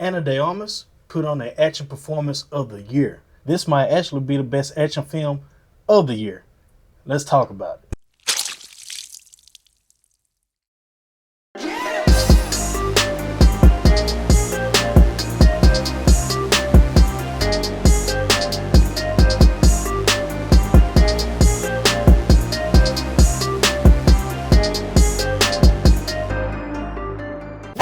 Ana de Armas put on the action performance of the year. This might actually be the best action film of the year. Let's talk about it.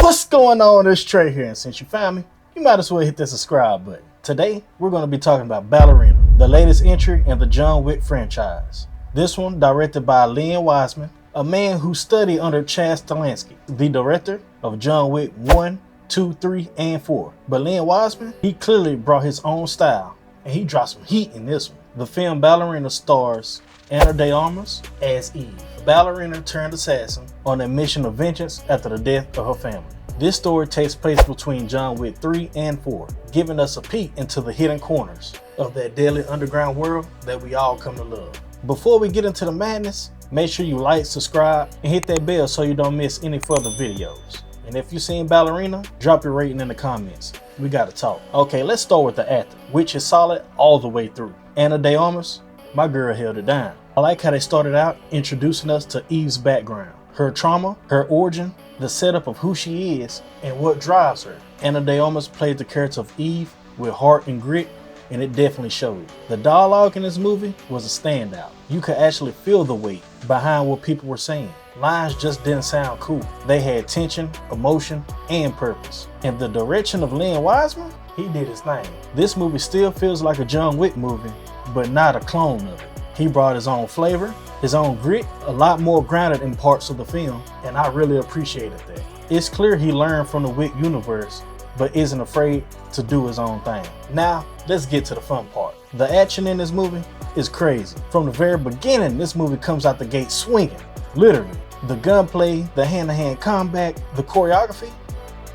What's going on? It's Trey here, and since you found me, you might as well hit that subscribe button. Today, we're going to be talking about Ballerina, the latest entry in the John Wick franchise. This one directed by Len Wiseman, a man who studied under Chaz Stahelski, the director of John Wick 1, 2, 3, and 4. But Len Wiseman, he clearly brought his own style, and he dropped some heat in this one. The film Ballerina stars Ana de Armas as Eve, a ballerina turned assassin on a mission of vengeance after the death of her family. This story takes place between John Wick 3 and 4, giving us a peek into the hidden corners of that deadly underground world that we all come to love. Before we get into the madness, make sure you like, subscribe, and hit that bell so you don't miss any further videos. And if you've seen Ballerina, drop your rating in the comments. We gotta talk. Okay, let's start with the actor, which is solid all the way through. Ana de Armas, my girl held it down. I like how they started out introducing us to Eve's background, her trauma, her origin, the setup of who she is, and what drives her. Ana de Armas played the character of Eve with heart and grit, and it definitely showed. The dialogue in this movie was a standout. You could actually feel the weight behind what people were saying. Lines just didn't sound cool. They had tension, emotion, and purpose. And the direction of Len Wiseman, he did his thing. This movie still feels like a John Wick movie, but not a clone of it. He brought his own flavor, his own grit, a lot more grounded in parts of the film, and I really appreciated that. It's clear he learned from the Wick universe, but isn't afraid to do his own thing. Now, let's get to the fun part. The action in this movie is crazy. From the very beginning, this movie comes out the gate swinging, literally. The gunplay, the hand-to-hand combat, the choreography,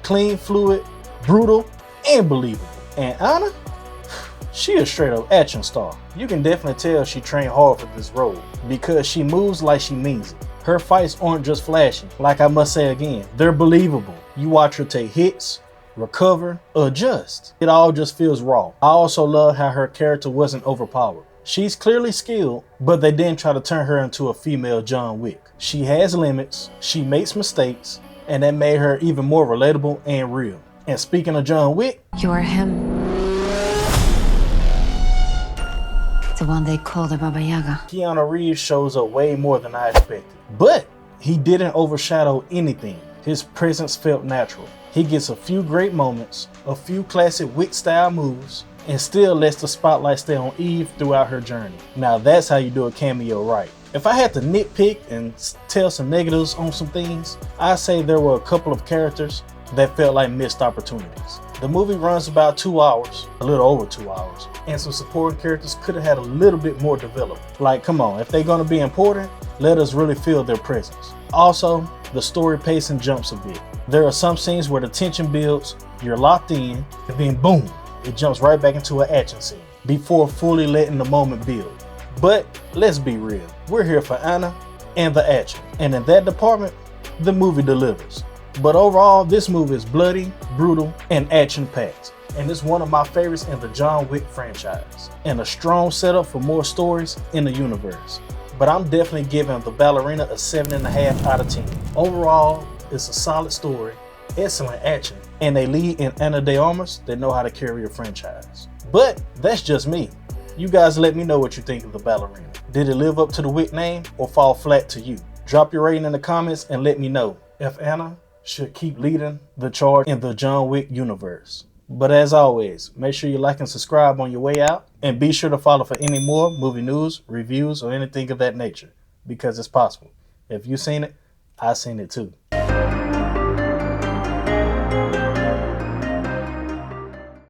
clean, fluid, brutal, and believable. And Ana, she a straight up action star. You can definitely tell she trained hard for this role because she moves like she means it. Her fights aren't just flashy, like I must say again, they're believable. You watch her take hits, recover, adjust. It all just feels raw. I also love how her character wasn't overpowered. She's clearly skilled, but they didn't try to turn her into a female John Wick. She has limits, she makes mistakes, and that made her even more relatable and real. And speaking of John Wick, you're him. The one they call the Baba Yaga. Keanu Reeves shows up way more than I expected. But he didn't overshadow anything. His presence felt natural. He gets a few great moments, a few classic Wick style moves, and still lets the spotlight stay on Eve throughout her journey. Now that's how you do a cameo right. If I had to nitpick and tell some negatives on some things, I'd say there were a couple of characters that felt like missed opportunities. The movie runs about 2 hours, a little over 2 hours, and some supporting characters could have had a little bit more development. Like, come on, if they're gonna be important, let us really feel their presence. Also, the story pacing jumps a bit. There are some scenes where the tension builds, you're locked in, and then boom, it jumps right back into an action scene before fully letting the moment build. But let's be real, we're here for Ana and the action, and in that department, the movie delivers. But overall, this movie is bloody, brutal, and action-packed, and it's one of my favorites in the John Wick franchise, and a strong setup for more stories in the universe. But I'm definitely giving the Ballerina a 7.5 out of 10. Overall, it's a solid story, excellent action, and a lead in Ana de Armas that know how to carry a franchise. But that's just me. You guys let me know what you think of the Ballerina. Did it live up to the Wick name or fall flat to you? Drop your rating in the comments and let me know if Ana should keep leading the charge in the John Wick universe. But as always, make sure you like and subscribe on your way out, and be sure to follow for any more movie news, reviews, or anything of that nature, because it's possible. If you've seen it, I've seen it too.